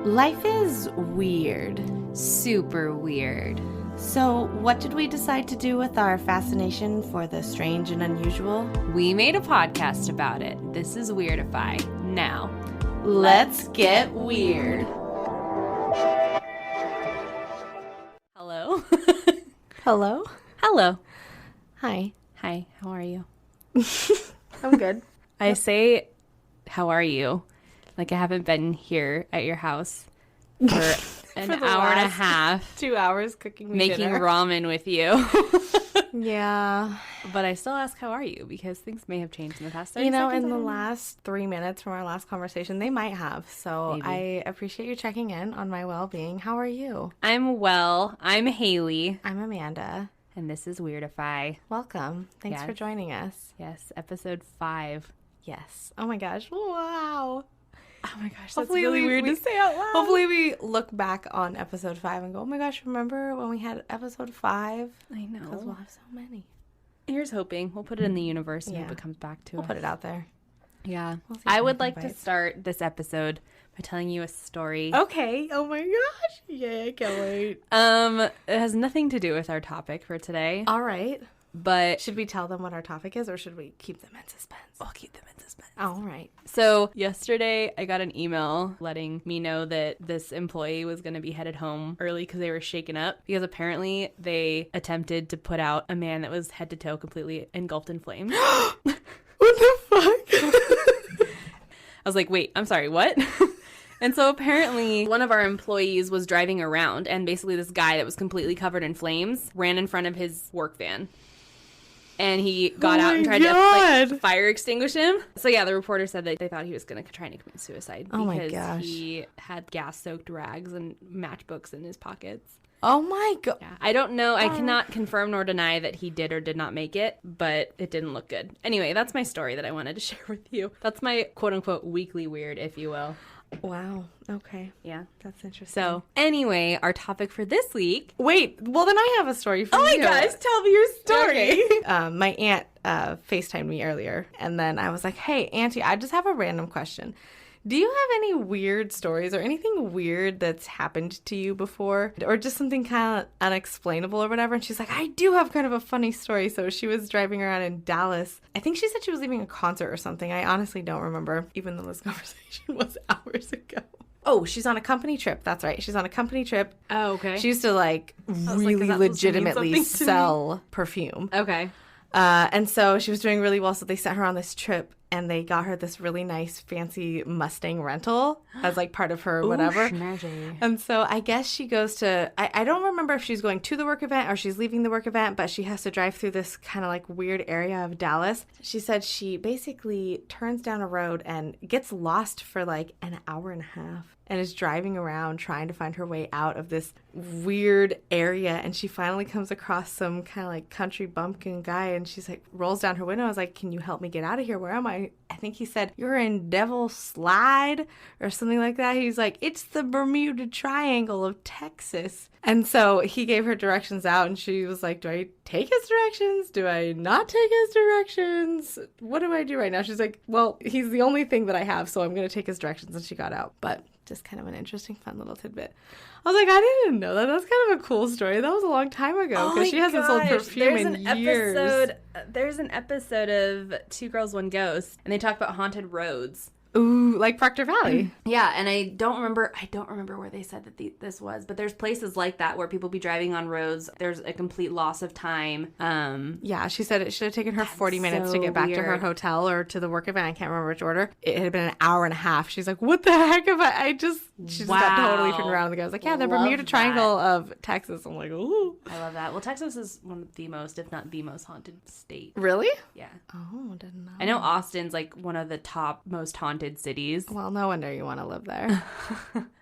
Life is weird. Super weird. So, what did we decide to do with our fascination for the strange and unusual? We made a podcast about it. This is Weirdify. Now, let's get weird. Hello. Hello? Hello. Hi. Hi, how are you? I'm good. I say, how are you? Like I haven't been here at your house for an hour and a half 2 hours cooking me making dinner. ramen with you. Yeah. But I still ask, how are you? Because things may have changed in the past 30 You know, seconds. in the last 3 minutes from our last conversation, they might have. So Maybe. I appreciate you checking in on my well-being. How are you? I'm well. I'm Haley. I'm Amanda. And this is Weirdify. Welcome. Thanks for Yes. joining us. Yes, episode 5. Yes. Oh my gosh. Wow. Oh my gosh, that's Hopefully really we- weird we- to say out loud. Hopefully we look back on episode 5 and go, oh my gosh, remember when we had episode 5? I Because we'll know. have so many. Here's hoping. We'll put it in the universe and Yeah. hope it comes back to We'll us. put it out there. Yeah. We'll see I if would anything like to bites. start this episode by telling you a story. Okay. Oh my gosh. Yeah, I can't wait. It has nothing to do with our topic for today, All right. but Should we tell them what our topic is or should we keep them in suspense? I'll keep them in suspense. All right. So yesterday I got an email letting me know that this employee was going to be headed home early because they were shaken up because apparently they attempted to put out a man that was head to toe completely engulfed in flames. What the fuck? I was like, wait, I'm sorry, what? And so apparently one of our employees was driving around and basically this guy that was completely covered in flames ran in front of his work van. And he got out and tried to like, fire extinguish him. So yeah, the reporter said that they thought he was going to try and commit suicide Oh my because gosh. he had gas-soaked rags and matchbooks in his pockets. Oh my god. Yeah, I don't know. I cannot confirm nor deny that he did or did not make it, but it didn't look good. Anyway, that's my story that I wanted to share with you. That's my quote-unquote weekly weird, if you will. Wow. Okay. Yeah. That's interesting. So anyway, our topic for this week. Wait, well then I have a story for Oh my you. gosh, tell me your story. Okay. My aunt FaceTimed me earlier, and then I was like, hey, Auntie, I just have a random question. Do you have any weird stories or anything weird that's happened to you before? Or just something kind of unexplainable or whatever? And she's like, I do have kind of a funny story. So she was driving around in Dallas. I think she said she was leaving a concert or something. I honestly don't remember, even though this conversation was hours ago. Oh, she's on a company trip. That's right. She's on a company trip. Oh, okay. She used to like really 'cause that was to mean legitimately something to me. sell perfume. Okay. And so she was doing really well. So they sent her on this trip and they got her this really nice fancy Mustang rental as like part of her whatever. Menagerie. And so I guess she goes to, I don't remember if she's going to the work event or she's leaving the work event, but she has to drive through this kind of like weird area of Dallas. She said she basically turns down a road and gets lost for like an hour and a half and is driving around trying to find her way out of this weird area. And she finally comes across some kind of like country bumpkin guy and she's like, rolls down her window. I was like, can you help me get out of here? Where am I? I think he said, you're in Devil Slide or something like that. He's like, it's the Bermuda Triangle of Texas. And so he gave her directions out and she was like, do I take his directions? Do I not take his directions? What do I do right now? She's like, well, he's the only thing that I have, so I'm going to take his directions. And she got out. But just kind of an interesting, fun little tidbit. I was like, I didn't know that. That's kind of a cool story. That was a long time ago because she hasn't sold perfume in years. There's an episode of Two Girls, One Ghost, and they talk about haunted roads. Ooh, like Proctor Valley. Yeah, and I don't remember where they said that this was, but there's places like that where people be driving on roads. There's a complete loss of time. Yeah, she said it should have taken her 40 minutes to so get back to her weird. hotel or to the work event. I can't remember which order. It had been an hour and a half. She's like, what the heck have she just got totally turned around. The guy was like, yeah, the Love Bermuda that. Triangle of Texas. I'm like, ooh. I love that. Well, Texas is one of the most, if not the most haunted state. Really? Yeah. Oh, didn't know. I know Austin's like one of the top most haunted cities. Well, no wonder you want to live there.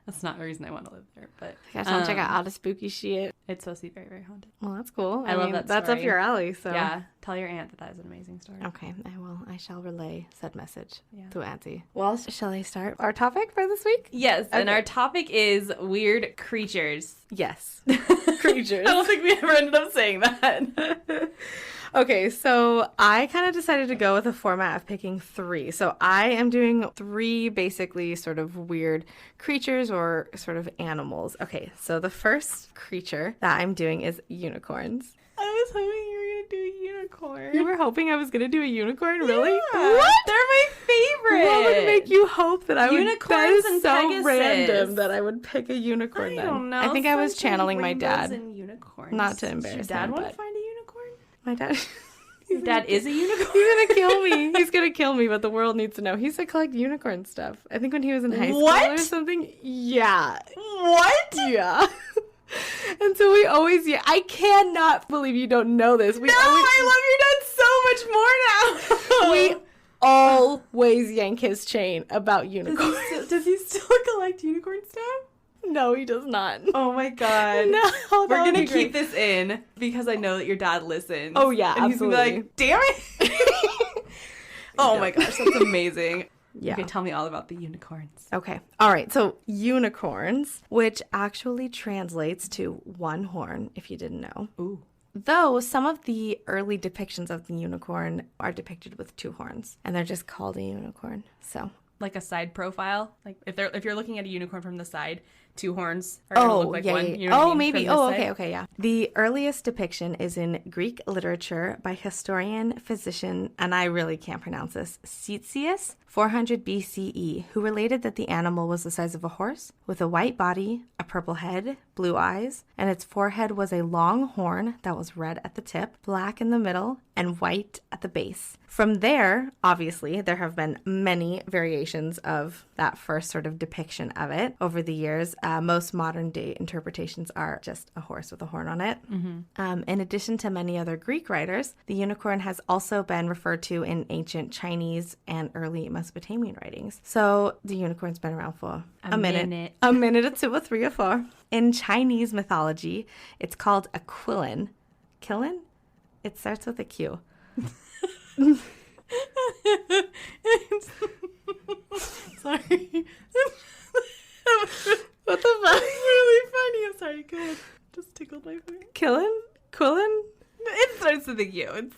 That's not the reason I want to live there, but I just want to check out all the spooky shit. it's supposed to be very, very haunted. Well, that's cool. I love that That's up story. your alley, so. Yeah, tell your aunt that is an amazing story. Okay, I will. I shall relay said message Yeah. to Auntie. Well, shall I start our topic for this week? Yes, and Okay. our topic is weird creatures. Yes. Creatures. I don't think we ever ended up saying that. Okay, so I kind of decided to go with a format of picking 3. So I am doing 3 basically sort of weird creatures or sort of animals. Okay, so the first creature that I'm doing is unicorns. I was hoping you were going to do a unicorn. You were hoping I was going to do a unicorn? Really? Yeah. What? They're my favorite. What would make you hope that I would? Unicorns That is and so Pegasus. random that I would pick a unicorn. I don't know. I think I was Sunshine, channeling my rainbows, dad. and unicorns. Not to embarrass Does your dad him, want to but- find a unicorn? My dad. Your dad is a unicorn? He's gonna kill me. He's gonna kill me, but the world needs to know. He used to collect unicorn stuff. I think when he was in high school What? or something. Yeah. What? Yeah. And so we always, I cannot believe you don't know this. We No, always, I love your dad so much more now. we always yank his chain about unicorns. Does he still collect unicorn stuff? No, he does not. Oh my god. No, We're that would gonna be great. keep this in because I know that your dad listens. Oh, yeah, and absolutely. He's gonna be like, damn it. Oh my gosh, that's amazing. Yeah. Okay, tell me all about the unicorns. Okay. All right. So unicorns, which actually translates to one horn, if you didn't know. Ooh. Though some of the early depictions of the unicorn are depicted with 2 horns, and they're just called a unicorn. So. Like a side profile? Like if you're looking at a unicorn from the side, 2 horns are gonna look like one. You know what I mean? Maybe. From this Okay, side. okay, yeah. The earliest depiction is in Greek literature by historian, physician, and I really can't pronounce this, Ctesias, 400 BCE, who related that the animal was the size of a horse, with a white body, a purple head, blue eyes, and its forehead was a long horn that was red at the tip, black in the middle, and white at the base. From there, obviously, there have been many variations of that first sort of depiction of it over the years. Most modern day interpretations are just a horse with a horn on it. Mm-hmm. In addition to many other Greek writers, the unicorn has also been referred to in ancient Chinese and early Mesopotamian writings. So the unicorn's been around for a minute. A minute or 2 or 3 or 4. In Chinese mythology, it's called a quillin. Quillin? It starts with a Q. Sorry. What the fuck? It's really funny. I'm sorry. Go ahead. Just tickled my finger. Quillin? Quillin? It starts with a Q.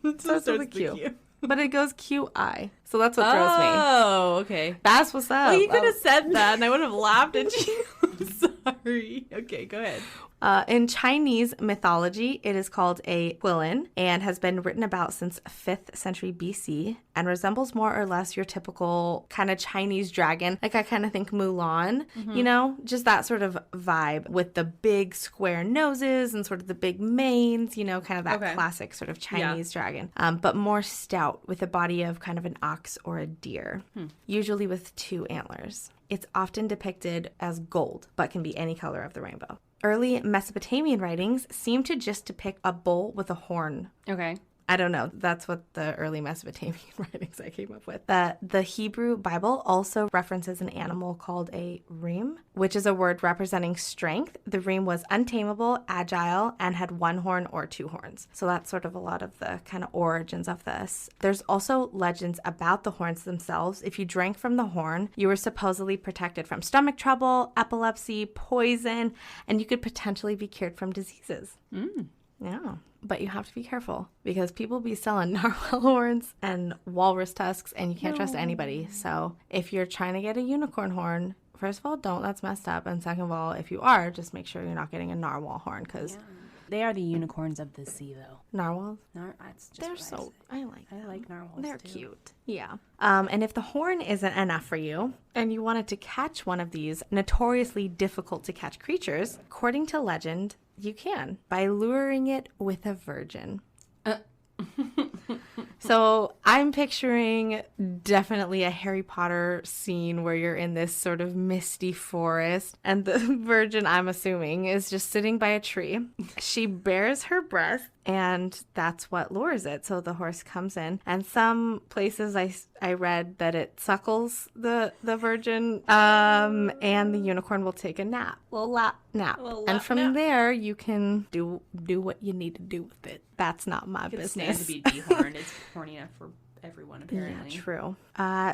It Starts with a Q. But it goes QI. So that's what throws me. Oh, okay. That's what's up. Well, you could have said that and I would have laughed at you. I'm sorry. Okay, go ahead. In Chinese mythology, it is called a quillin and has been written about since 5th century BC and resembles more or less your typical kind of Chinese dragon. Like I kind of think Mulan, you know, just that sort of vibe with the big square noses and sort of the big manes, you know, kind of that classic sort of Chinese dragon, but more stout with a body of kind of an ox or a deer, usually with 2 antlers. It's often depicted as gold, but can be any color of the rainbow. Early Mesopotamian writings seem to just depict a bull with a horn. Okay. I don't know. That's what the early Mesopotamian writings I came up with. The Hebrew Bible also references an animal called a reem, which is a word representing strength. The reem was untamable, agile, and had 1 horn or 2 horns. So that's sort of a lot of the kind of origins of this. There's also legends about the horns themselves. If you drank from the horn, you were supposedly protected from stomach trouble, epilepsy, poison, and you could potentially be cured from diseases. Yeah. But you have to be careful because people be selling narwhal horns and walrus tusks and you can't trust anybody. So if you're trying to get a unicorn horn, first of all, don't. That's messed up. And second of all, if you are, just make sure you're not getting a narwhal horn because They are the unicorns of the sea, though. narwhals, That's just they're what so, I like them. I like narwhals, They're too. cute. Yeah. And if the horn isn't enough for you and you wanted to catch one of these notoriously difficult to catch creatures, according to legend, you can by luring it with a virgin. So I'm picturing definitely a Harry Potter scene where you're in this sort of misty forest and the virgin, I'm assuming, is just sitting by a tree. She bares her breast and that's what lures it. So the horse comes in and some places I read that it suckles the virgin and the unicorn will take a nap. Little lap nap. And from there you can do what you need to do with it. That's not my It's business. stand to be dehorned. It's horny enough for everyone, apparently. Yeah, true.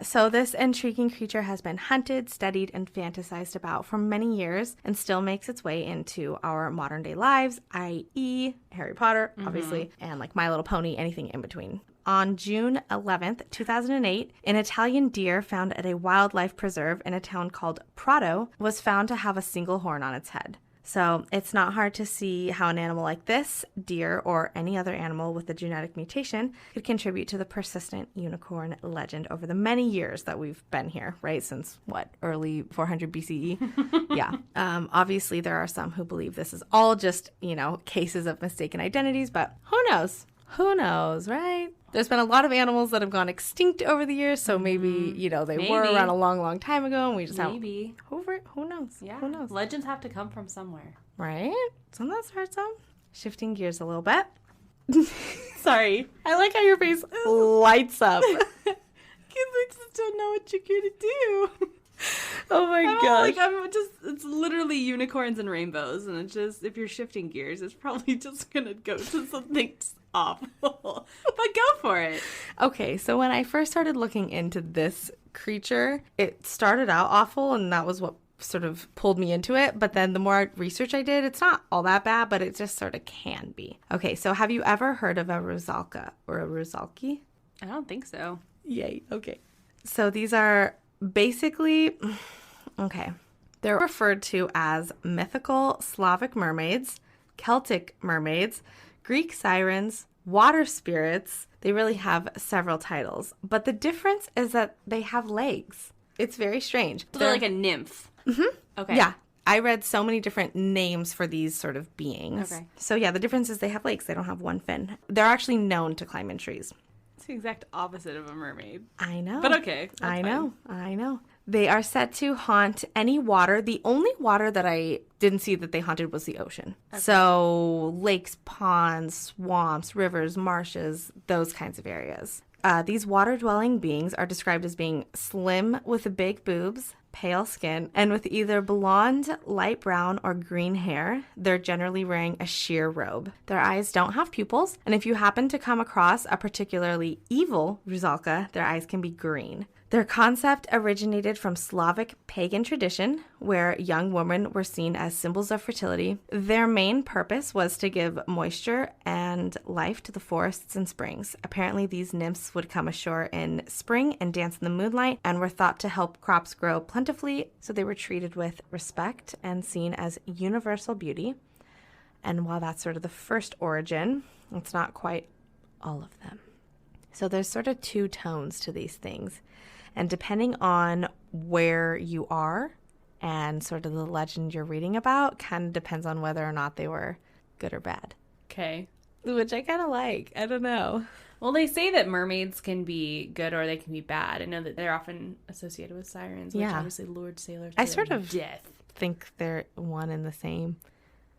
So this intriguing creature has been hunted, studied, and fantasized about for many years and still makes its way into our modern day lives, i.e. Harry Potter, obviously, and like My Little Pony, anything in between. On June 11th, 2008, an Italian deer found at a wildlife preserve in a town called Prato was found to have a single horn on its head. So it's not hard to see how an animal like this, deer, or any other animal with a genetic mutation could contribute to the persistent unicorn legend over the many years that we've been here, right? Since, early 400 BCE? Yeah. Obviously, there are some who believe this is all just, cases of mistaken identities, but who knows? Who knows, right? There's been a lot of animals that have gone extinct over the years, so maybe, they were around a long, long time ago, and we just haven't. Who knows? Yeah. Who knows? Legends have to come from somewhere. Right? Some that's hard, some. Shifting gears a little bit. Sorry. I like how your face lights up. Kids, I just don't know what you're going to do. Oh my gosh. It's literally unicorns and rainbows, and it's just, if you're shifting gears, it's probably just going to go to something awful. But go for it. Okay, so when I first started looking into this creature, it started out awful, and that was what sort of pulled me into it. But then the more research I did, it's not all that bad, but it just sort of can be. Okay, so have you ever heard of a Rusalka or a Rusalki? I don't think so. Yay, okay. So these are basically, they're referred to as mythical Slavic mermaids, Celtic mermaids, Greek sirens, water spirits. They really have several titles, but the difference is that they have legs. It's very strange. So they're like a nymph. Mm-hmm. Okay. Yeah. I read so many different names for these sort of beings. Okay. So yeah, the difference is they have legs. They don't have one fin. They're actually known to climb in trees. It's the exact opposite of a mermaid. I know. But okay. I know. They are said to haunt any water. The only water that I didn't see that they haunted was the ocean. Okay. So lakes, ponds, swamps, rivers, marshes, those kinds of areas. These water-dwelling beings are described as being slim with big boobs, pale skin, and with either blonde, light brown, or green hair. They're generally wearing a sheer robe. Their eyes don't have pupils, and if you happen to come across a particularly evil Rusalka, their eyes can be green. Their concept originated from Slavic pagan tradition, where young women were seen as symbols of fertility. Their main purpose was to give moisture and life to the forests and springs. Apparently, these nymphs would come ashore in spring and dance in the moonlight and were thought to help crops grow plentifully, so they were treated with respect and seen as universal beauty. And while that's sort of the first origin, it's not quite all of them. So there's sort of two tones to these things. And depending on where you are and sort of the legend you're reading about, kind of depends on whether or not they were good or bad. Okay. Which I kind of like. I don't know. Well, they say that mermaids can be good or they can be bad. I know that they're often associated with sirens, which obviously lured sailors to I sort of death. Think they're one and the same.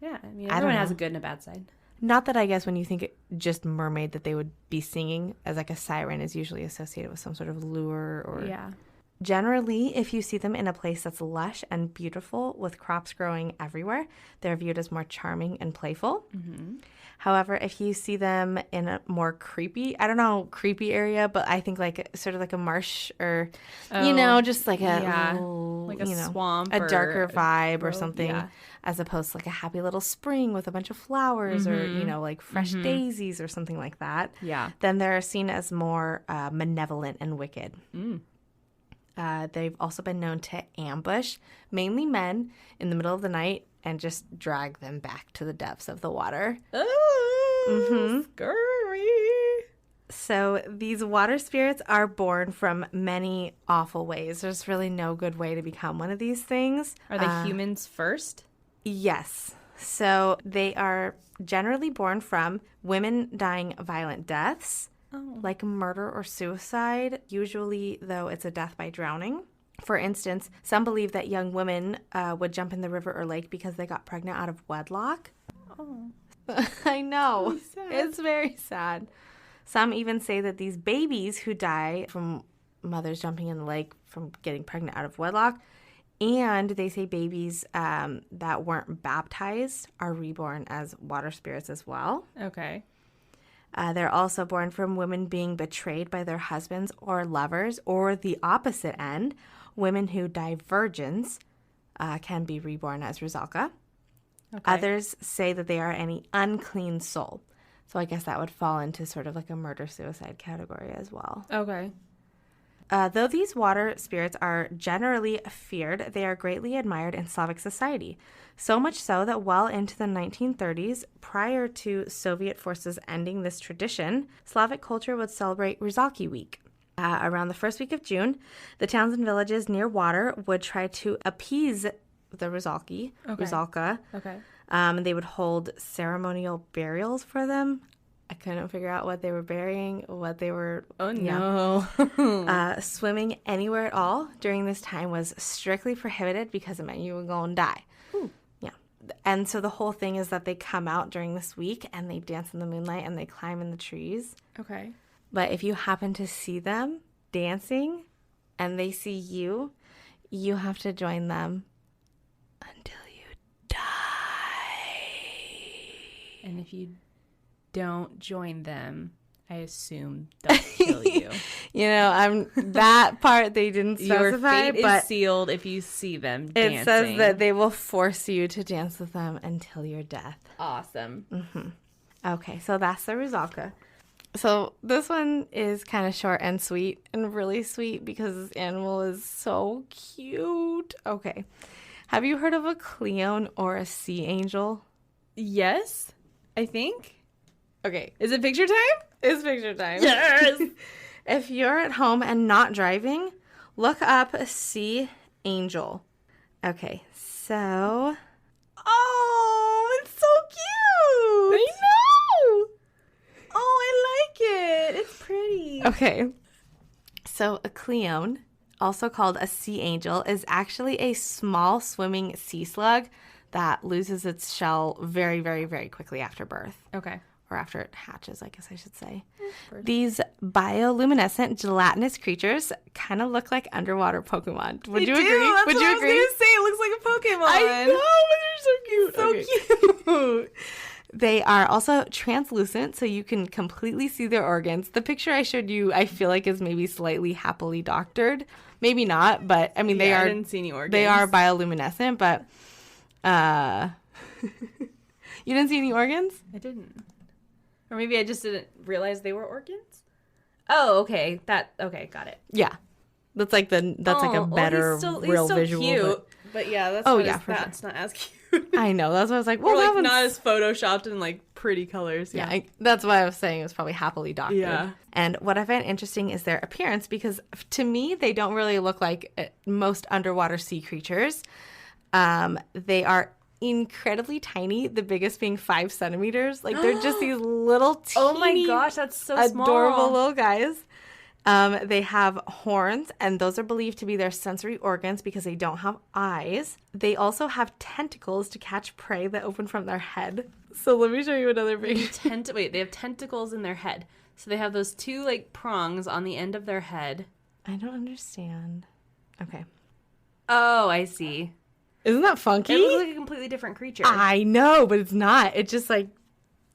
Yeah, I mean, everyone has a good and a bad side. Not that I guess when you think just mermaid that they would be singing as like a siren is usually associated with some sort of lure or... Yeah. Generally, if you see them in a place that's lush and beautiful with crops growing everywhere, they're viewed as more charming and playful. Mm-hmm. However, if you see them in a more creepy area, but I think like sort of like a marsh or, just like a swamp, a darker vibe or something, as opposed to like a happy little spring with a bunch of flowers or, like fresh daisies or something like that. Yeah. Then they're seen as more malevolent and wicked. Mm. They've also been known to ambush mainly men in the middle of the night and just drag them back to the depths of the water. Oh, scary. So these water spirits are born from many awful ways. There's really no good way to become one of these things. Are they humans first? Yes. So they are generally born from women dying violent deaths, like murder or suicide. Usually, though, it's a death by drowning. For instance, some believe that young women would jump in the river or lake because they got pregnant out of wedlock. Oh. I know. Really sad. It's very sad. Some even say that these babies who die from mothers jumping in the lake from getting pregnant out of wedlock, and they say babies that weren't baptized are reborn as water spirits as well. Okay. They're also born from women being betrayed by their husbands or lovers, or the opposite end, women who die virgins can be reborn as Rusalka. Okay. Others say that they are any unclean soul. So I guess that would fall into sort of like a murder-suicide category as well. Okay. Though these water spirits are generally feared, they are greatly admired in Slavic society. So much so that well into the 1930s, prior to Soviet forces ending this tradition, Slavic culture would celebrate Rusalki Week. Around the first week of June, the towns and villages near water would try to appease the Rusalka. Okay. They would hold ceremonial burials for them. I couldn't figure out what they were burying, what they were... Oh, no. Yeah. Swimming anywhere at all during this time was strictly prohibited because it meant you were going to die. Ooh. Yeah. And so the whole thing is that they come out during this week and they dance in the moonlight and they climb in the trees. Okay. But if you happen to see them dancing and they see you, you have to join them until you die. And if you don't join them, I assume they'll kill you. That part they didn't specify. Your fate but is sealed if you see them dancing. It says that they will force you to dance with them until your death. Awesome. Mm-hmm. Okay, so that's the Rusalka. So this one is kind of short and sweet, and really sweet because this animal is so cute. Okay. Have you heard of a Cleone or a sea angel? Yes, I think. Okay. Is it picture time? It's picture time. Yes! If you're at home and not driving, look up a sea angel. Okay, so... Oh, it's so cute! I know! Oh, I like it. It's pretty. Okay. So a Cleone, also called a sea angel, is actually a small swimming sea slug that loses its shell very, very, very quickly after birth. Okay. Or after it hatches, I guess I should say. These bioluminescent gelatinous creatures kind of look like underwater Pokemon. Would you agree? That's Would what you I was agree? gonna say. It looks like a Pokemon. I know, but they're so cute. So cute. They are also translucent, so you can completely see their organs. The picture I showed you, I feel like, is maybe slightly happily doctored. Maybe not, but I mean, they are. I didn't see any organs. They are bioluminescent, but you didn't see any organs? I didn't. Or maybe I just didn't realize they were organs. Oh, okay. Okay, got it. Yeah, that's like a better real he's visual. Cute, but yeah, that's that's not as cute. I know. That's why I was like, well, or that like one's not as photoshopped in like pretty colors. Yeah, that's why I was saying it was probably happily doctored. Yeah. And what I find interesting is their appearance, because to me, they don't really look like most underwater sea creatures. They are incredibly tiny, the biggest being 5 centimeters. Like, they're just these little teeny, oh my gosh, that's so adorable small. little guys. They have horns, and those are believed to be their sensory organs because they don't have eyes. They also have tentacles to catch prey that open from their head. So let me show you another picture. Wait, they have tentacles in their head. So they have those two like prongs on the end of their head. I don't understand. Okay. Oh, I see. Isn't that funky? It looks like a completely different creature. I know, but it's not. It just like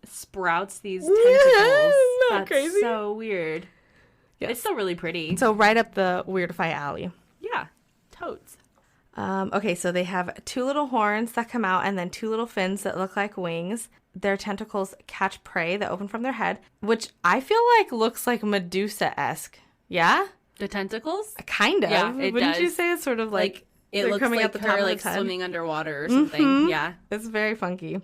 sprouts these tentacles. That's crazy. So weird. Yes. It's still really pretty. So right up the Weirdify alley. Yeah, totes. Okay, so they have 2 little horns that come out and then 2 little fins that look like wings. Their tentacles catch prey that open from their head, which I feel like looks like Medusa-esque. Yeah? The tentacles? Kind of. Yeah, it Wouldn't does. you say it's sort of like it looks coming like out the her top of like its head? swimming underwater or something. Mm-hmm. Yeah. It's very funky.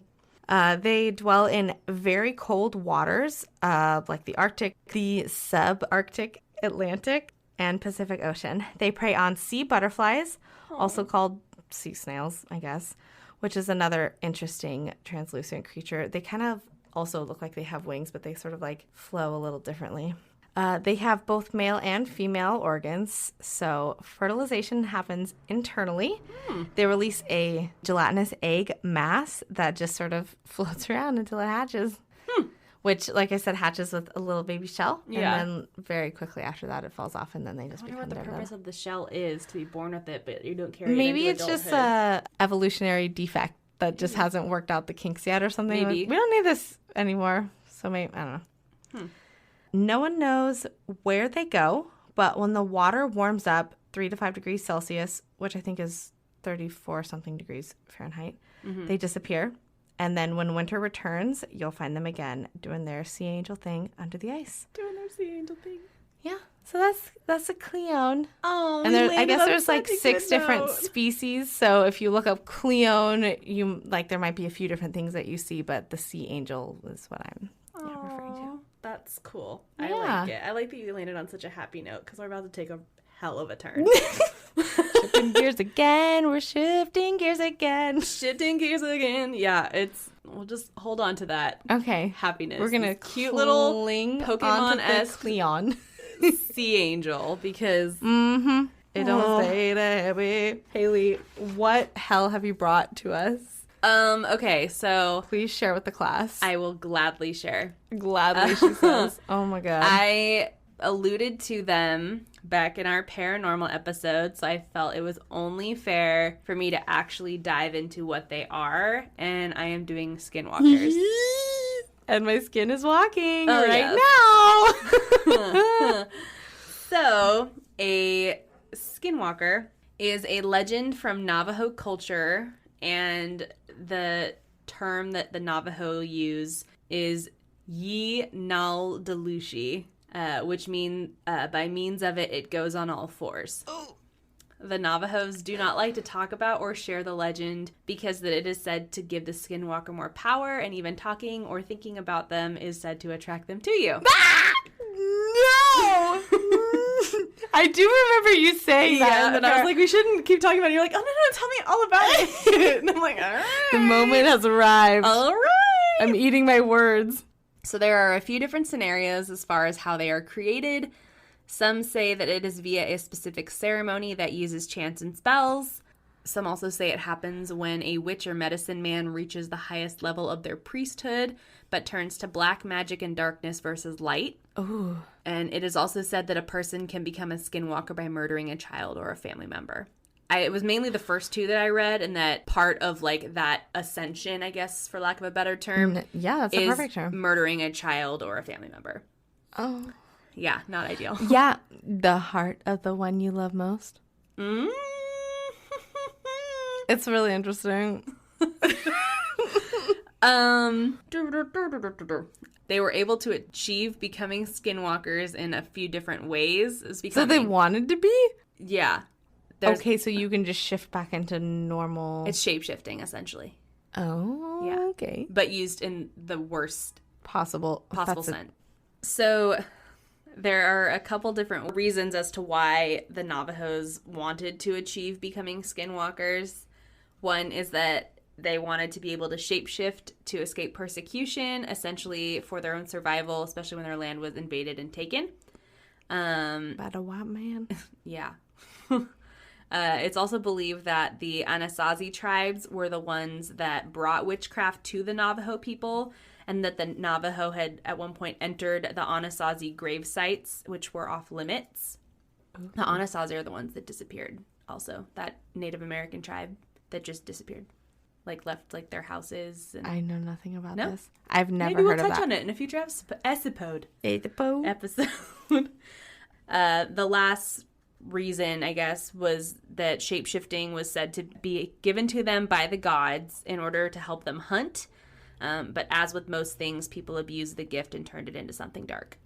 They dwell in very cold waters, like the Arctic, the subarctic, Atlantic, and Pacific Ocean. They prey on sea butterflies, also called sea snails, I guess, which is another interesting translucent creature. They kind of also look like they have wings, but they sort of like flow a little differently. They have both male and female organs, so fertilization happens internally. They release a gelatinous egg mass that just sort of floats around until it hatches, which, like I said, hatches with a little baby shell, and then very quickly after that it falls off, and then they just become what the dead. purpose of the shell is to be born with it, but you don't carry Maybe it into it's just adulthood. a evolutionary defect that just hasn't worked out the kinks yet or something. Maybe. Like, we don't need this anymore, so maybe, I don't know. No one knows where they go, but when the water warms up 3 to 5 degrees Celsius, which I think is 34 something degrees Fahrenheit, they disappear. And then when winter returns, you'll find them again doing their sea angel thing under the ice. Doing their sea angel thing. Yeah. So that's a Cleone. Oh, and I guess there's like 6 different species. So if you look up Cleone, there might be a few different things that you see, but the sea angel is what I'm referring to. That's cool. Yeah. I like it. I like that you landed on such a happy note because we're about to take a hell of a turn. Shifting gears again. We're shifting gears again. Shifting gears again. Yeah, we'll just hold on to that. Okay. Happiness. We're going to cute little Pokemon-esque Cleon sea angel because it don't stay there. Haley, what hell have you brought to us? Okay, so Please share with the class. I will gladly share. Gladly, she says. Oh my god. I alluded to them back in our paranormal episode, so I felt it was only fair for me to actually dive into what they are, and I am doing skinwalkers. And my skin is walking now. So, a skinwalker is a legend from Navajo culture, and the term that the Navajo use is Yi Nal Delushi, which means by means of it goes on all fours. Oh. The Navajos do not like to talk about or share the legend because that it is said to give the skinwalker more power, and even talking or thinking about them is said to attract them to you. Ah! No! I do remember you saying that. And then I was like, we shouldn't keep talking about it. You're like, oh, no, tell me all about it. And I'm like, all right. The moment has arrived. All right. I'm eating my words. So there are a few different scenarios as far as how they are created. Some say that it is via a specific ceremony that uses chants and spells. Some also say it happens when a witch or medicine man reaches the highest level of their priesthood, but turns to black magic and darkness versus light. Ooh. And it is also said that a person can become a skinwalker by murdering a child or a family member. It was mainly the first two that I read, and that part of like that ascension, I guess, for lack of a better term, yeah, that's a perfect term. Murdering a child or a family member. Oh. Yeah, not ideal. Yeah, the heart of the one you love most. It's really interesting. They were able to achieve becoming skinwalkers in a few different ways. So they wanted to be? Yeah. Okay, so you can just shift back into normal. It's shape-shifting, essentially. Oh, yeah. Okay. But used in the worst possible sense. So there are a couple different reasons as to why the Navajos wanted to achieve becoming skinwalkers. One is that they wanted to be able to shapeshift to escape persecution, essentially for their own survival, especially when their land was invaded and taken. About a white man. Yeah. It's also believed that the Anasazi tribes were the ones that brought witchcraft to the Navajo people, and that the Navajo had at one point entered the Anasazi grave sites, which were off limits. Ooh. The Anasazi are the ones that disappeared also, that Native American tribe that just disappeared. Like, left, like, their houses. And... I know nothing about this. I've never Maybe heard of that. Maybe we'll touch on it in a future episode. Episode. The last reason, I guess, was that shapeshifting was said to be given to them by the gods in order to help them hunt. But as with most things, people abused the gift and turned it into something dark.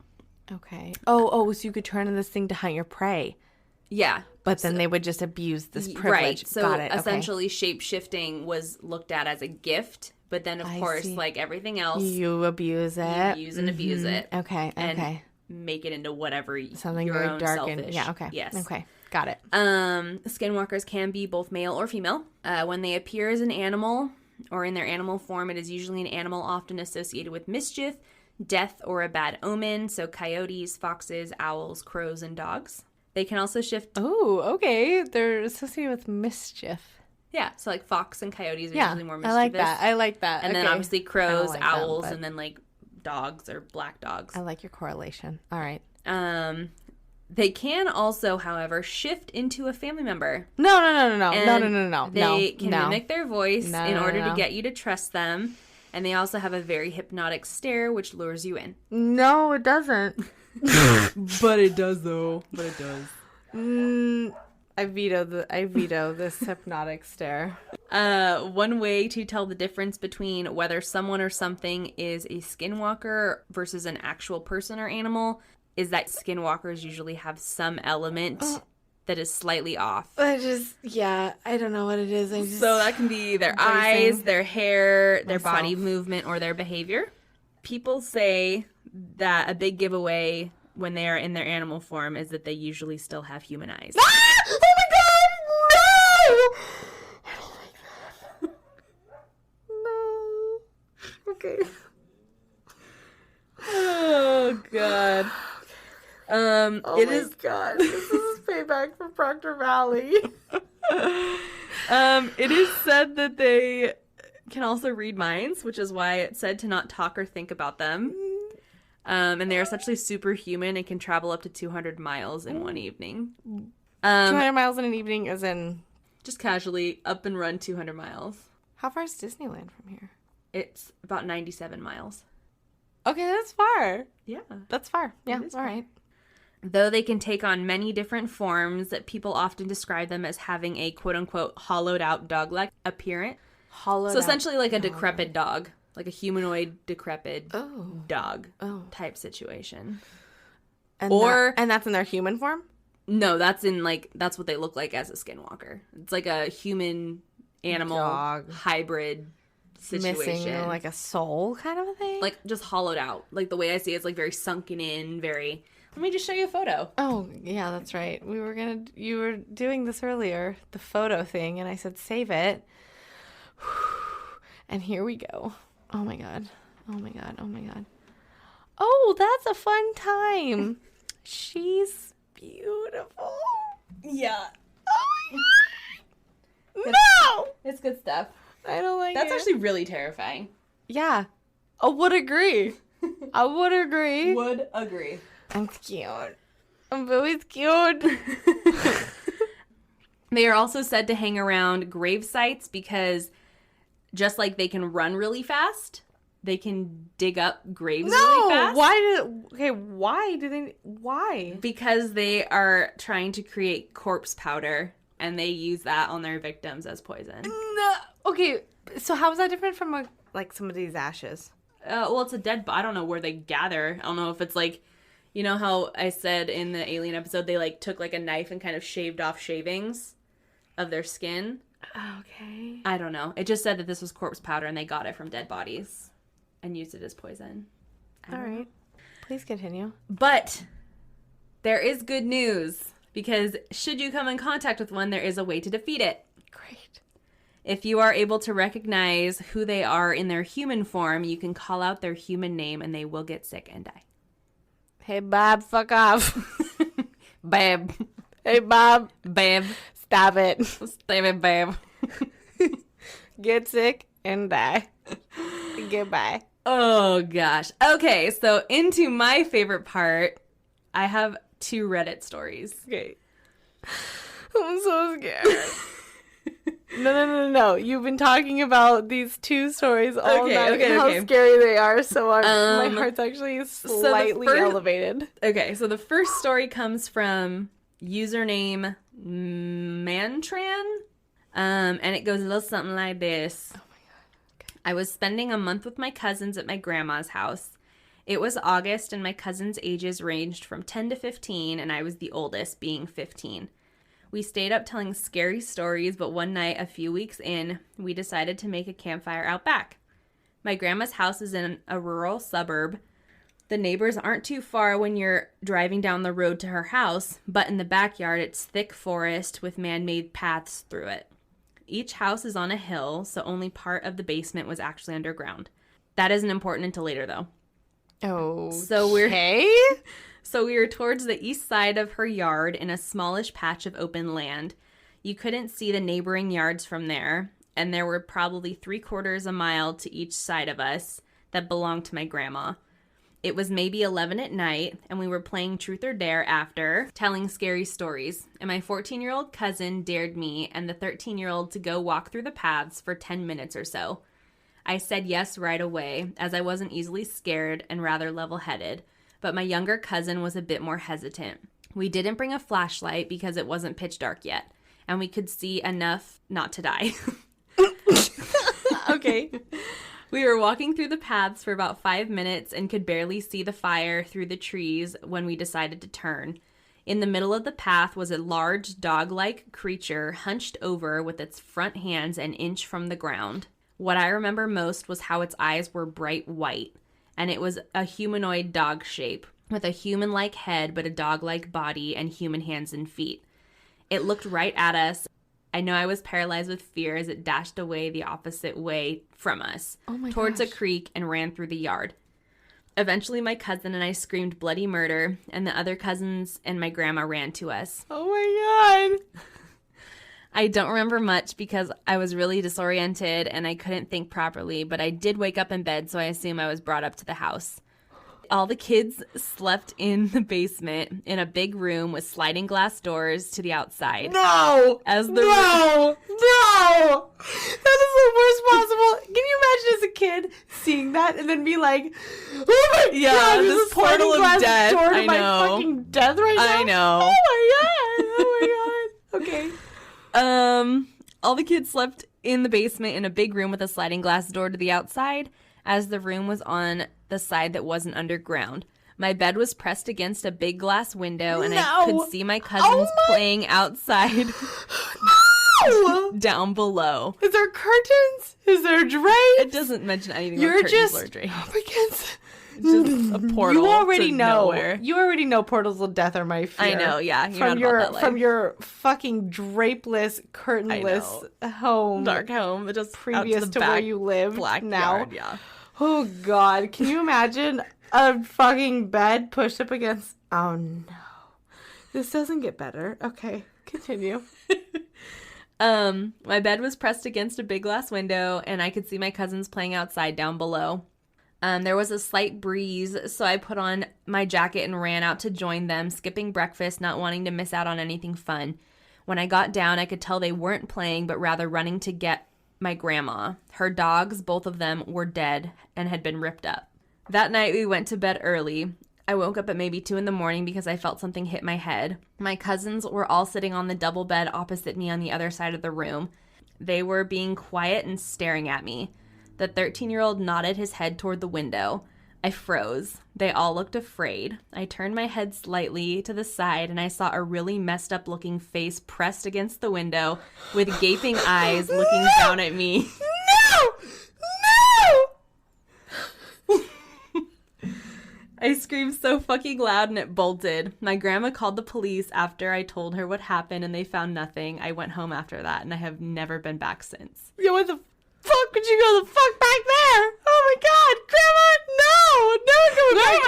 Okay. Oh, so you could turn this thing to hunt your prey. Yeah. But then they would just abuse this privilege. Right. So Got it. Essentially, shape-shifting was looked at as a gift. But then, of course, like everything else, you abuse it. You use and abuse it. Okay. And make it into whatever something your very own dark selfish. And yeah. Okay. Yes. Okay. Got it. Skinwalkers can be both male or female. When they appear as an animal or in their animal form, it is usually an animal often associated with mischief, death, or a bad omen. So coyotes, foxes, owls, crows, and dogs. They can also shift. Oh, okay. They're associated with mischief. Yeah, so like fox and coyotes are usually more mischievous. I like that. And then obviously crows, like owls, them, and then like dogs or black dogs. I like your correlation. All right. They can also, however, shift into a family member. No. They can mimic their voice in order to get you to trust them. And they also have a very hypnotic stare, which lures you in. No, it doesn't. But it does, though. But it does. I veto this hypnotic stare. One way to tell the difference between whether someone or something is a skinwalker versus an actual person or animal is that skinwalkers usually have some element that is slightly off. I don't know what it is. So that can be their eyes, their hair, their body movement, or their behavior. People say that a big giveaway when they are in their animal form is that they usually still have human eyes. Ah! Oh my god! No! I don't like that. No. Okay. Oh god. It is god. This is payback for Proctor Valley. It is said that they can also read minds, which is why it's said to not talk or think about them. And they are essentially superhuman and can travel up to 200 miles in one evening. 200 miles in an evening as in... Just casually up and run 200 miles. How far is Disneyland from here? It's about 97 miles. Okay, that's far. Yeah. That's far. Yeah, all far. Right. Though they can take on many different forms, that people often describe them as having a quote-unquote hollowed-out dog-like appearance. So essentially like a decrepit dog. Like a humanoid, decrepit dog type situation. And that's in their human form? No, that's what they look like as a skinwalker. It's like a human animal dog hybrid situation. Missing like a soul kind of a thing? Like just hollowed out. Like the way I see it's like very sunken in, very... Let me just show you a photo. Oh, yeah, that's right. You were doing this earlier, the photo thing, and I said save it. And here we go. Oh my god. Oh my god. Oh my god. Oh, that's a fun time. She's beautiful. Yeah. Oh my god. No! It's good stuff. I don't like That's it. actually really terrifying. Yeah. I would agree. I would agree. Would agree. I'm cute. I'm very cute. They are also said to hang around grave sites because just like they can run really fast, they can dig up graves really fast. Why? Because they are trying to create corpse powder and they use that on their victims as poison. No. Okay, so how is that different from somebody's ashes? Well, it's a dead body. I don't know where they gather. I don't know if it's like, you know how I said in the alien episode they took a knife and kind of shaved off shavings of their skin. Okay. I don't know. It just said that this was corpse powder and they got it from dead bodies and used it as poison. All right. Please continue. But there is good news because should you come in contact with one, there is a way to defeat it. Great. If you are able to recognize who they are in their human form, you can call out their human name and they will get sick and die. Hey, Bob, fuck off. Babe. Hey, Bob. Babe. Stop it. Stop it, babe. Get sick and die. Goodbye. Oh, gosh. Okay, so into my favorite part, I have 2 Reddit stories. Okay. I'm so scared. No. You've been talking about these 2 stories all night and how scary they are, so my heart's actually slightly elevated. Okay, so the first story comes from username Mantran, and it goes a little something like this. Oh my god. Okay. I was spending a month with my cousins at my grandma's house. It was August, and my cousins' ages ranged from 10 to 15, and I was the oldest, being 15. We stayed up telling scary stories, but one night, a few weeks in, we decided to make a campfire out back. My grandma's house is in a rural suburb. The neighbors aren't too far when you're driving down the road to her house, but in the backyard, it's thick forest with man-made paths through it. Each house is on a hill, so only part of the basement was actually underground. That isn't important until later, though. Oh, So we were towards the east side of her yard in a smallish patch of open land. You couldn't see the neighboring yards from there, and there were probably 3/4 a mile to each side of us that belonged to my grandma. It was maybe 11 at night, and we were playing Truth or Dare after, telling scary stories, and my 14-year-old cousin dared me and the 13-year-old to go walk through the paths for 10 minutes or so. I said yes right away, as I wasn't easily scared and rather level-headed, but my younger cousin was a bit more hesitant. We didn't bring a flashlight because it wasn't pitch dark yet, and we could see enough not to die. Okay. We were walking through the paths for about 5 minutes and could barely see the fire through the trees when we decided to turn. In the middle of the path was a large dog-like creature hunched over with its front hands an inch from the ground. What I remember most was how its eyes were bright white, and it was a humanoid dog shape, with a human-like head but a dog-like body and human hands and feet. It looked right at us. I know I was paralyzed with fear as it dashed away the opposite way from us, towards a creek, and ran through the yard. Eventually, my cousin and I screamed bloody murder, and the other cousins and my grandma ran to us. Oh my God. I don't remember much because I was really disoriented and I couldn't think properly, but I did wake up in bed, so I assume I was brought up to the house. All the kids slept in the basement in a big room with sliding glass doors to the outside. No! That is the worst possible. Can you imagine as a kid seeing that and then be like, oh my God, this portal of death. Door to I my know. fucking death right now? I know. Oh my God. Okay. All the kids slept in the basement in a big room with a sliding glass door to the outside, as the room was on the side that wasn't underground. My bed was pressed against a big glass window, and I could see my cousins playing outside down below. Is there curtains? Is there drapes? It doesn't mention anything about curtains or drapes. Up against... It's just a portal. You already to know. Nowhere. You already know portals of death are my fear. I know, yeah. You're not about that life. From your fucking drapeless, curtainless home. Dark home. It just previous to where you live black now. Yard, yeah. Oh God. Can you imagine a fucking bed pushed up against... Oh no. This doesn't get better. Okay. Continue. My bed was pressed against a big glass window, and I could see my cousins playing outside down below. There was a slight breeze, so I put on my jacket and ran out to join them, skipping breakfast, not wanting to miss out on anything fun. When I got down, I could tell they weren't playing, but rather running to get my grandma. Her dogs, both of them, were dead and had been ripped up. That night, we went to bed early. I woke up at maybe 2 a.m. because I felt something hit my head. My cousins were all sitting on the double bed opposite me on the other side of the room. They were being quiet and staring at me. The 13-year-old nodded his head toward the window. I froze. They all looked afraid. I turned my head slightly to the side, and I saw a really messed up looking face pressed against the window with gaping eyes looking down at me. No! I screamed so fucking loud and it bolted. My grandma called the police after I told her what happened, and they found nothing. I went home after that, and I have never been back since. Yo, what the fuck would you go the fuck back there? Oh my God, Grandma, no! Never go back.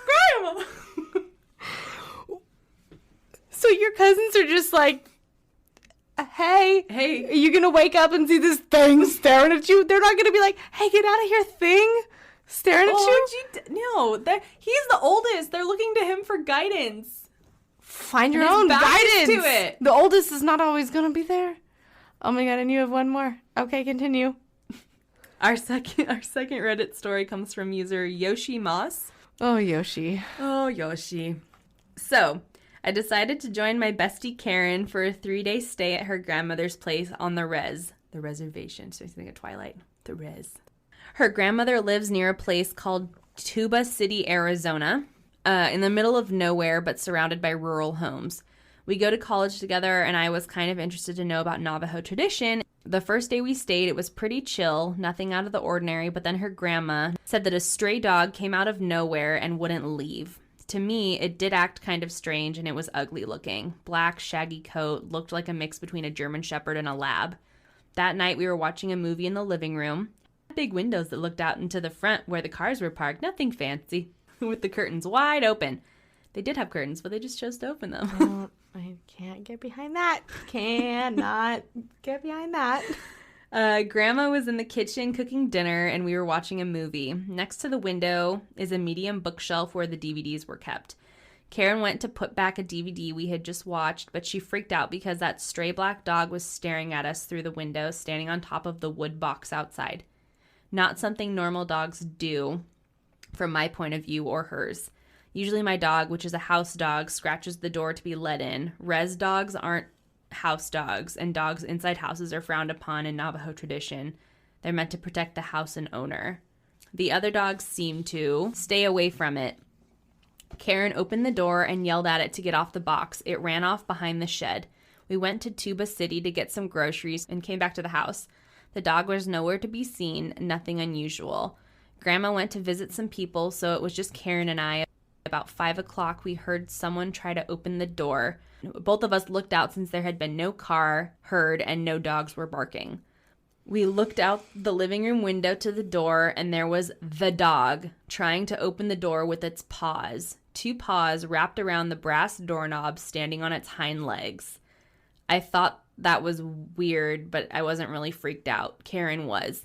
Grandma! So your cousins are just like, hey, are you gonna wake up and see this thing staring at you? They're not gonna be like, hey, get out of here, thing, staring at you? No, he's the oldest. They're looking to him for guidance. Find your own guidance. To it. The oldest is not always gonna be there. Oh my God, and you have one more. Okay, continue. Our second Reddit story comes from user Yoshi Moss. Oh, Yoshi. Oh, Yoshi. So, I decided to join my bestie Karen for a 3-day stay at her grandmother's place on the reservation. So I think of Twilight. The res. Her grandmother lives near a place called Tuba City, Arizona, in the middle of nowhere, but surrounded by rural homes. We go to college together, and I was kind of interested to know about Navajo tradition. The first day we stayed, it was pretty chill, nothing out of the ordinary, but then her grandma said that a stray dog came out of nowhere and wouldn't leave. To me, it did act kind of strange, and it was ugly looking. Black, shaggy coat, looked like a mix between a German Shepherd and a lab. That night, we were watching a movie in the living room. Big windows that looked out into the front where the cars were parked, nothing fancy, with the curtains wide open. They did have curtains, but they just chose to open them. I can't get behind that. Cannot get behind that. Grandma was in the kitchen cooking dinner, and we were watching a movie. Next to the window is a medium bookshelf where the DVDs were kept. Karen went to put back a DVD we had just watched, but she freaked out because that stray black dog was staring at us through the window, standing on top of the wood box outside. Not something normal dogs do, from my point of view or hers. Usually my dog, which is a house dog, scratches the door to be let in. Res dogs aren't house dogs, and dogs inside houses are frowned upon in Navajo tradition. They're meant to protect the house and owner. The other dogs seem to stay away from it. Karen opened the door and yelled at it to get off the box. It ran off behind the shed. We went to Tuba City to get some groceries and came back to the house. The dog was nowhere to be seen, nothing unusual. Grandma went to visit some people, so it was just Karen and I. About 5 o'clock, we heard someone try to open the door. Both of us looked out since there had been no car heard and no dogs were barking. We looked out the living room window to the door, and there was the dog trying to open the door with its paws. 2 paws wrapped around the brass doorknob, standing on its hind legs. I thought that was weird, but I wasn't really freaked out. Karen was.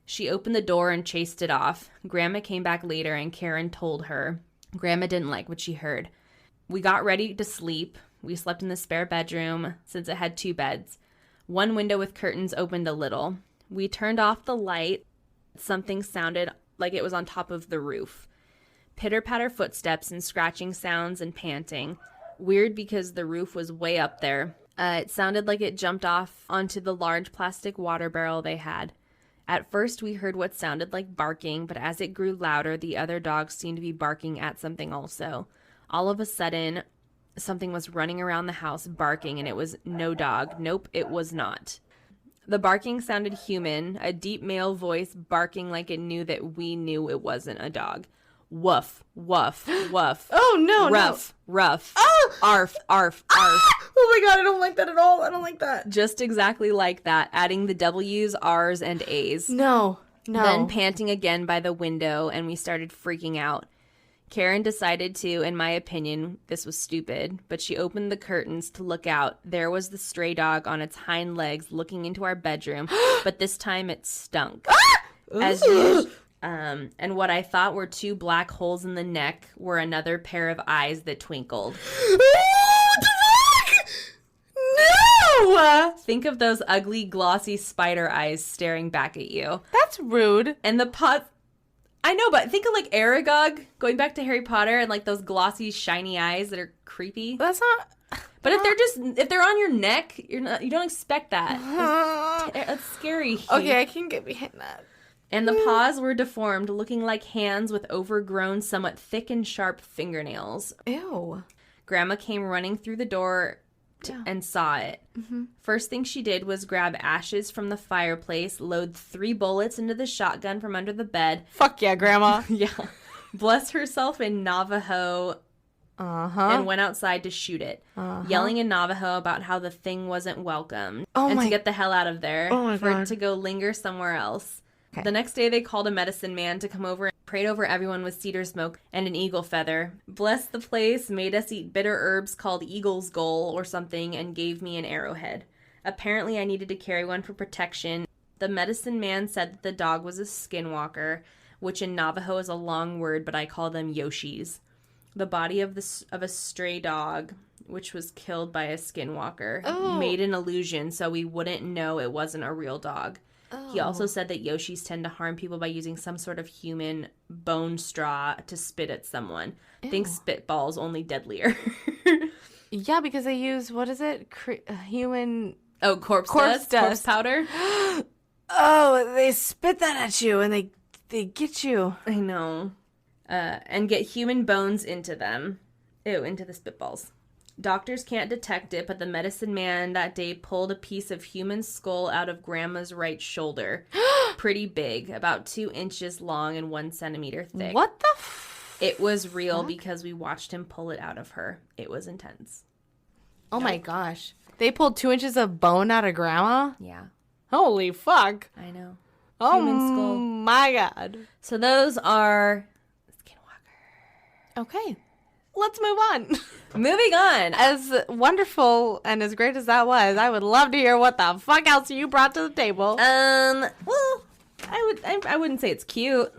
She opened the door and chased it off. Grandma came back later, and Karen told her. Grandma didn't like what she heard. We got ready to sleep. We slept in the spare bedroom since it had 2 beds. One window with curtains opened a little. We turned off the light. Something sounded like it was on top of the roof. Pitter-patter footsteps and scratching sounds and panting. Weird because the roof was way up there. It sounded like it jumped off onto the large plastic water barrel they had. At first, we heard what sounded like barking, but as it grew louder, the other dogs seemed to be barking at something also. All of a sudden, something was running around the house barking, and it was no dog. Nope, it was not. The barking sounded human, a deep male voice barking like it knew that we knew it wasn't a dog. Woof, woof, woof. Oh, no, rough, no. Rough. Oh! Arf, arf, arf. Ah! Oh my god, I don't like that at all. I don't like that. Just exactly like that, adding the W's, R's, and A's. No. Then panting again by the window, and we started freaking out. Karen decided to, in my opinion, this was stupid, but she opened the curtains to look out. There was the stray dog on its hind legs looking into our bedroom, but this time it stunk. As usual. And what I thought were 2 black holes in the neck were another pair of eyes that twinkled. What the fuck? No! Think of those ugly, glossy spider eyes staring back at you. That's rude. And the pot... I know, but think of like Aragog, going back to Harry Potter, and like those glossy, shiny eyes that are creepy. That's not... But if they're on your neck, you don't expect that. That's scary. Okay, I can get behind that. And the paws were deformed, looking like hands with overgrown, somewhat thick and sharp fingernails. Ew. Grandma came running through the door and saw it. Mm-hmm. First thing she did was grab ashes from the fireplace, load 3 bullets into the shotgun from under the bed. Fuck yeah, Grandma. Yeah. Bless herself in Navajo. And went outside to shoot it, yelling in Navajo about how the thing wasn't welcome to get the hell out of there for it to go linger somewhere else. Okay. The next day, they called a medicine man to come over and prayed over everyone with cedar smoke and an eagle feather. Blessed the place, made us eat bitter herbs called eagle's goal or something, and gave me an arrowhead. Apparently, I needed to carry one for protection. The medicine man said that the dog was a skinwalker, which in Navajo is a long word, but I call them Yoshis. The body of a stray dog, which was killed by a skinwalker, made an illusion so we wouldn't know it wasn't a real dog. He also said that Yoshis tend to harm people by using some sort of human bone straw to spit at someone. Think spitballs, only deadlier. Yeah, because they use, what is it? Human... Oh, corpse dust? Corpse powder? Oh, they spit that at you and they get you. I know. And get human bones into them. Ew, into the spitballs. Doctors can't detect it, but the medicine man that day pulled a piece of human skull out of Grandma's right shoulder. Pretty big, about 2 inches long and 1 centimeter thick. What the It was real because we watched him pull it out of her. It was intense. Oh my gosh. They pulled 2 inches of bone out of Grandma? Yeah. Holy fuck. I know. Human skull. Oh my god. So those are Skinwalker. Okay. Let's move on. Moving on. As wonderful and as great as that was, I would love to hear what the fuck else you brought to the table. Well, I wouldn't say it's cute,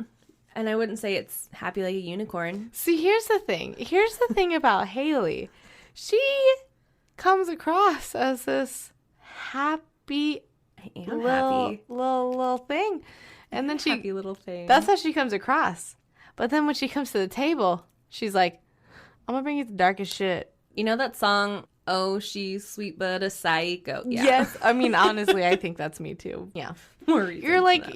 and I wouldn't say it's happy like a unicorn. See, here's the thing. Here's the thing about Haley. She comes across as this happy I am happy. Little thing. And then Happy little thing. that's how she comes across. But then when she comes to the table, she's like, I'm gonna bring you the darkest shit. You know that song, Oh, She's Sweet But a Psycho? Yeah. Yes. I mean, honestly, I think that's me too. Yeah. More reasons You're than like that,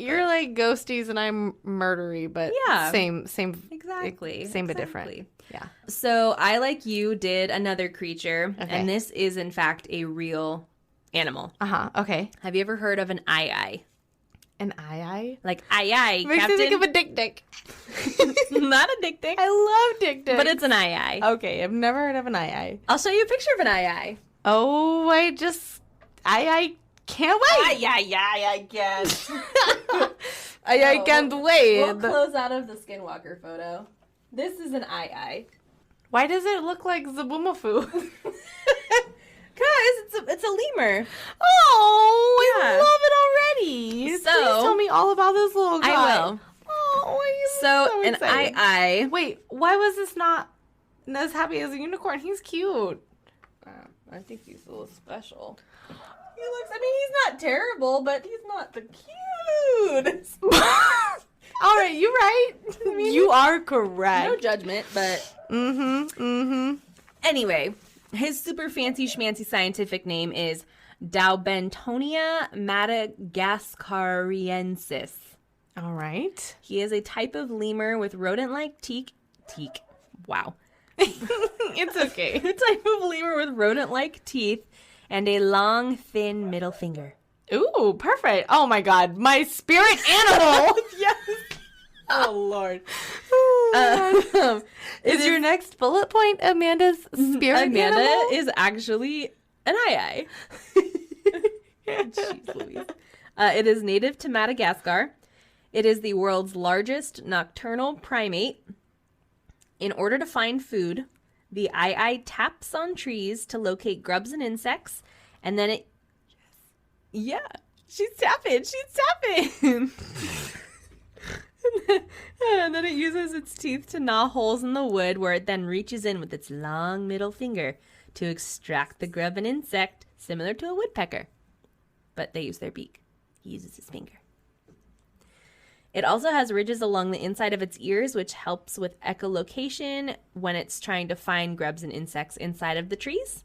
ghosties and I'm murdery, but Yeah. same Exactly. same but different. Yeah. So I, like you, did another creature, Okay. and this is in fact a real animal. Okay. Have you ever heard of an aye-aye? An eye. Like aye-aye, Makes Captain? me think of a dick. Not a dick, I love dick. but it's an aye-aye. Okay, I've never heard of an eye. I'll show you a picture of an aye-aye. Oh, I can't wait. Aye-aye, I guess. I can't wait. We'll close out of the Skinwalker photo. This is an aye-aye. Why does it look like Zaboomafoo? Guys, it's a lemur. Oh, Yeah. I love it already. So- Please tell me all about this little guy. I will. Oh, So an excited. aye-aye. Wait, why was this not as happy as a unicorn? He's cute. I think he's a little special. He looks, I mean, he's not terrible, but he's not the cutest. All right, you're right. You are correct. No judgment, but anyway, his super fancy schmancy scientific name is Daubentonia madagascariensis. All right. He is a type of lemur with rodent-like teak. Wow. It's okay. A type of lemur with rodent-like teeth and a long, thin middle finger. Ooh, perfect. Oh my God, my spirit animal. Yes. Oh Lord. Is your next bullet point Amanda's spirit Amanda animal? is actually an aye-aye. Jeez Louise. It is native to Madagascar. It is the world's largest nocturnal primate. In order to find food, the aye-aye taps on trees to locate grubs and insects, and then it... Yeah, she's tapping. And then it uses its teeth to gnaw holes in the wood, where it then reaches in with its long middle finger to extract the grub and insect, similar to a woodpecker. But they use their beak. He uses his finger. It also has ridges along the inside of its ears, which helps with echolocation when it's trying to find grubs and insects inside of the trees.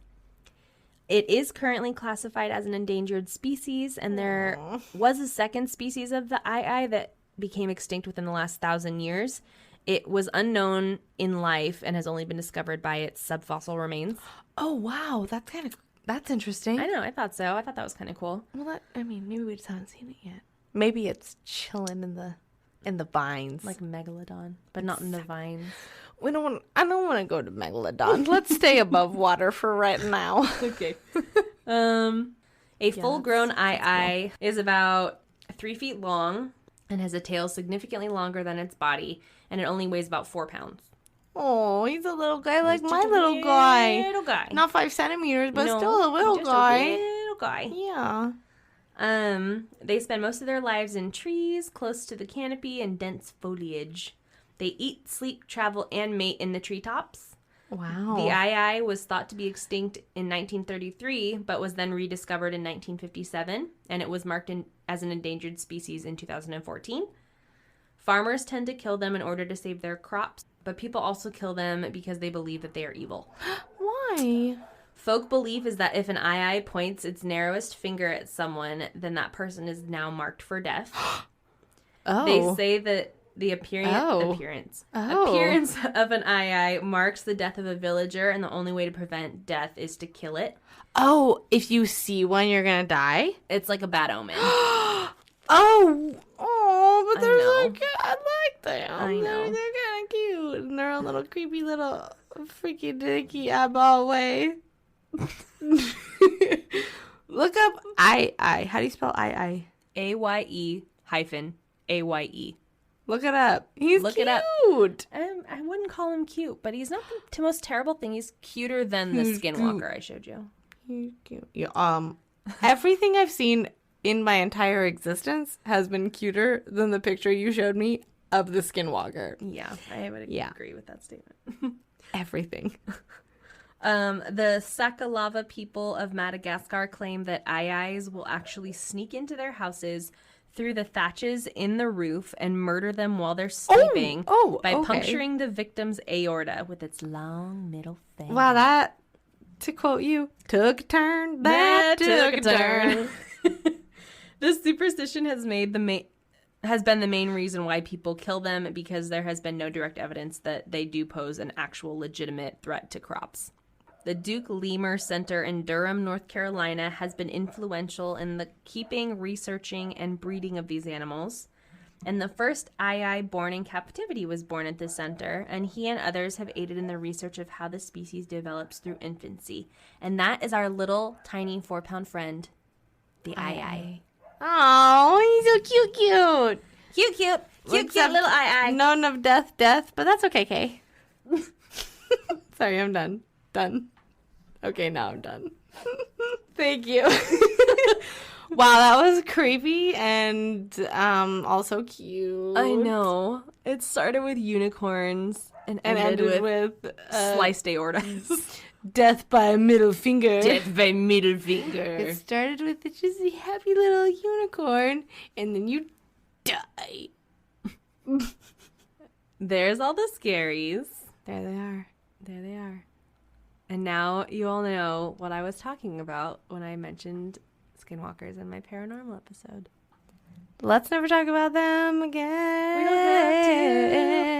It is currently classified as an endangered species, and there was a second species of the aye-aye that became extinct within the last 1,000 years. It was unknown in life and has only been discovered by its subfossil remains. Oh wow, that's interesting. I know, I thought so. I thought that was kind of cool. Well, maybe we just haven't seen it yet. Maybe it's chilling in the vines. Like Megalodon, but not in the vines. I don't want to go to Megalodon. Let's stay above water for right now. Okay. A full-grown aye-aye is about 3 feet long and has a tail significantly longer than its body, and it only weighs about 4 pounds. Oh, he's a little guy like Just my a little guy. Little guy. Not 5 centimeters, but No, still a little just guy. A little guy. Yeah. They spend most of their lives in trees, close to the canopy, and dense foliage. They eat, sleep, travel, and mate in the treetops. Wow. The aye-aye was thought to be extinct in 1933, but was then rediscovered in 1957, and it was marked as an endangered species in 2014. Farmers tend to kill them in order to save their crops, but people also kill them because they believe that they are evil. Why? Folk belief is that if an aye-aye points its narrowest finger at someone, then that person is now marked for death. Oh. They say that the appearance of an aye-aye marks the death of a villager, and the only way to prevent death is to kill it. Oh, if you see one, you're gonna die? It's like a bad omen. But they're know. so cute. I like them. I know. They're kind of cute. And they're a little creepy little freaky dicky eyeball way. Look up I. How do you spell I? AYE-AYE. Look it up. He's Look cute. it up. I wouldn't call him cute, but he's not the most terrible thing. He's cuter than the He's Skinwalker I showed you. He's cute. Yeah, everything I've seen in my entire existence has been cuter than the picture you showed me of the Skinwalker. Yeah, I would agree with that statement. Everything. The Sakalava people of Madagascar claim that aye-ayes will actually sneak into their houses through the thatches in the roof and murder them while they're sleeping by puncturing the victim's aorta with its long middle finger. Wow, that, to quote you, took a turn. That took a turn. This superstition has been the main reason why people kill them, because there has been no direct evidence that they do pose an actual legitimate threat to crops. The Duke Lemur Center in Durham, North Carolina, has been influential in the keeping, researching, and breeding of these animals. And the first Ai born in captivity was born at this center, and he and others have aided in the research of how the species develops through infancy. And that is our little, tiny 4-pound friend, the Ai. Oh, he's so cute. Cute little Ai. Not enough death, but that's okay, Kay. Sorry, I'm done. Okay, now I'm done. Thank you. Wow, that was creepy and also cute. I know. It started with unicorns and ended with sliced aortas. Death by middle finger. Death by middle finger. It started with just a happy little unicorn, and then you die. There's all the scaries. There they are. And now you all know what I was talking about when I mentioned Skinwalkers in my paranormal episode. Let's never talk about them again. We don't have to.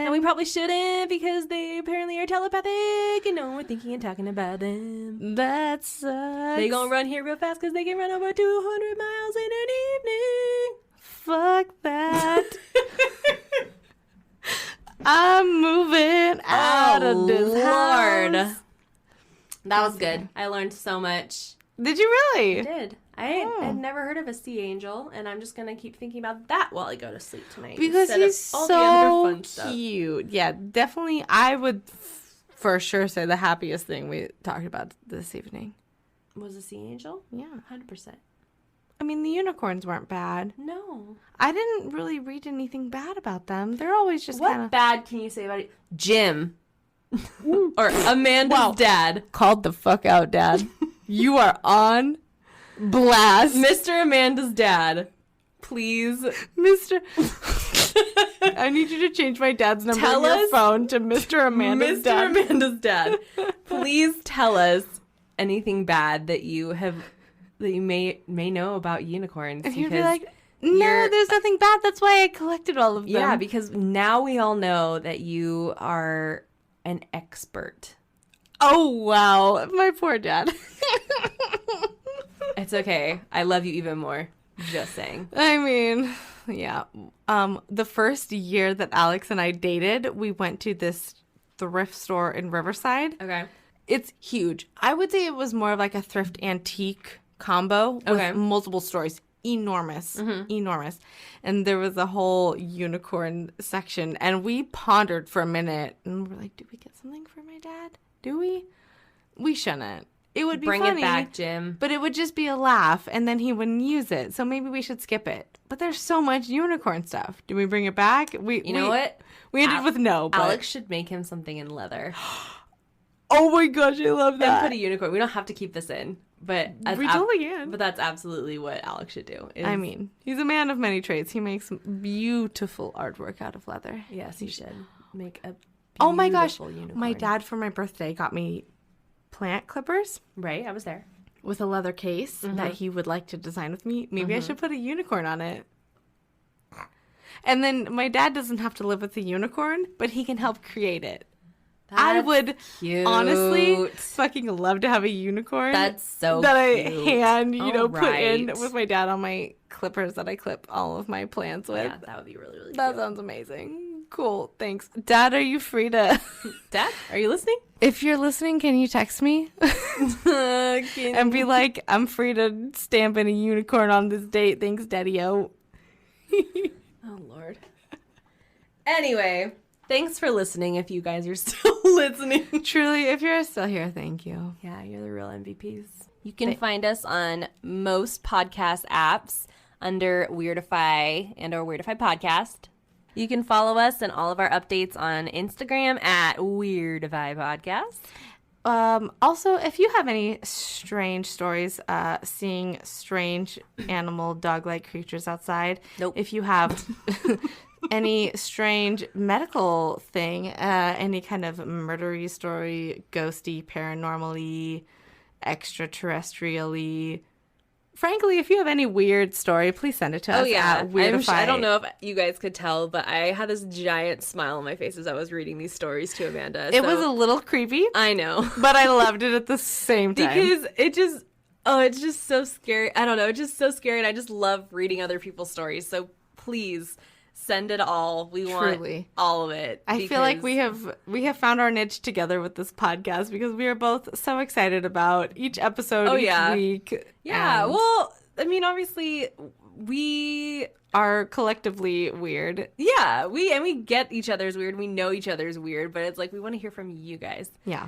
And we probably shouldn't, because they apparently are telepathic and no one we're thinking and talking about them. That sucks. They gonna run here real fast because they can run over 200 miles in an evening. Fuck that. I'm moving out of this house. That was good. I learned so much. Did you really? I did. I had never heard of a sea angel, and I'm just going to keep thinking about that while I go to sleep tonight. Because he's so cute. Yeah, definitely. I would for sure say the happiest thing we talked about this evening. Was a sea angel? Yeah. 100%. I mean, the unicorns weren't bad. No. I didn't really read anything bad about them. They're always just kind of... What bad can you say about it? Jim. Or Amanda's dad. Called the fuck out, Dad. You are on blast. Mr. Amanda's dad. Please. Mr. I need you to change my dad's number on your phone to Mr. Amanda's dad. Mr. Amanda's dad. Please tell us anything bad that you may know about unicorns. And you'd be like, no, there's nothing bad. That's why I collected all of them. Yeah, because now we all know that you are an expert. Oh, wow. My poor dad. It's okay. I love you even more. Just saying. I mean, yeah. The first year that Alex and I dated, we went to this thrift store in Riverside. Okay. It's huge. I would say it was more of like a thrift antique combo with multiple stores. Enormous. Mm-hmm. Enormous. And there was a whole unicorn section. And we pondered for a minute. And we're like, do we get something for my dad? Do we? We shouldn't. It would be funny. Bring it back, Jim. But it would just be a laugh, and then he wouldn't use it. So maybe we should skip it. But there's so much unicorn stuff. Do we bring it back? You know what? We ended with no. But... Alex should make him something in leather. Oh my gosh, I love that. And put a unicorn. We don't have to keep this in. But we totally can. But that's absolutely what Alex should do. I mean, he's a man of many trades. He makes beautiful artwork out of leather. Yes, he should make a oh my gosh. Unicorn. My dad for my birthday got me plant clippers. Right, I was there. With a leather case that he would like to design with me. Maybe I should put a unicorn on it. And then my dad doesn't have to live with the unicorn, but he can help create it. That's I would cute. Honestly fucking love to have a unicorn. That's so that cute. I hand, put in with my dad on my clippers that I clip all of my plants with. Yeah, that would be really, really That cute. sounds amazing. Cool. Thanks. Dad, are you free to... Dad, are you listening? If you're listening, can you text me? And be like, I'm free to stamp in a unicorn on this date. Thanks, Daddy-o. Oh, Lord. Anyway... Thanks for listening if you guys are still listening. Truly, if you're still here, thank you. Yeah, you're the real MVPs. You can find us on most podcast apps under Weirdify and or Weirdify Podcast. You can follow us and all of our updates on Instagram at Weirdify Podcast. Also, if you have any strange stories, seeing strange animal dog-like creatures outside. Nope. If you have any strange medical thing, any kind of murdery story, ghosty, paranormally, extraterrestrially. Frankly, if you have any weird story, please send it to us at Weirdify. I don't know if you guys could tell, but I had this giant smile on my face as I was reading these stories to Amanda. It was a little creepy. I know. But I loved it at the same time. Because it's just so scary. I don't know. It's just so scary, and I just love reading other people's stories. So please send it all. We Truly. want all of it. I feel like we have found our niche together with this podcast because we are both so excited about each episode each week. Yeah. Well, I mean, obviously we are collectively weird. Yeah, we get each other's weird. We know each other's weird, but it's like we want to hear from you guys. Yeah.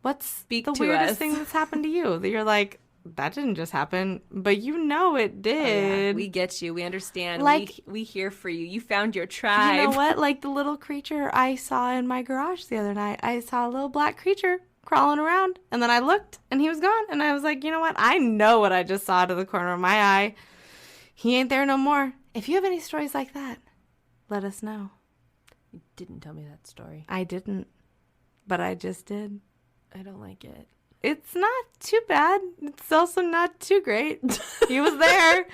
What's Speak the to weirdest us. thing that's happened to you that you're like, that didn't just happen, but you know it did. Oh, yeah. We get you. We understand. Like, we here for you. You found your tribe. You know what? Like the little creature I saw in my garage the other night. I saw a little black creature crawling around, and then I looked, and he was gone. And I was like, you know what? I know what I just saw out of the corner of my eye. He ain't there no more. If you have any stories like that, let us know. You didn't tell me that story. I didn't, but I just did. I don't like it. It's not too bad. It's also not too great. He was there.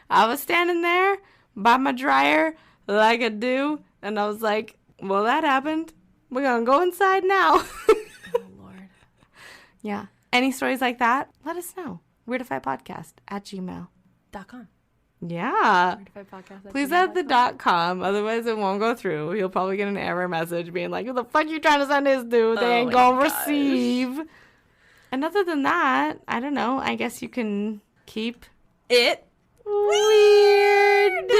I was standing there by my dryer like I do. And I was like, well, that happened. We're going to go inside now. Oh, Lord. Yeah. Any stories like that? Let us know. Weirdifypodcast@gmail.com. Yeah. Weirdifypodcast@gmail.com. Please add the .com. Otherwise, it won't go through. You'll probably get an error message being like, who the fuck you trying to send this to? They ain't going to receive. And other than that, I don't know. I guess you can keep it weird.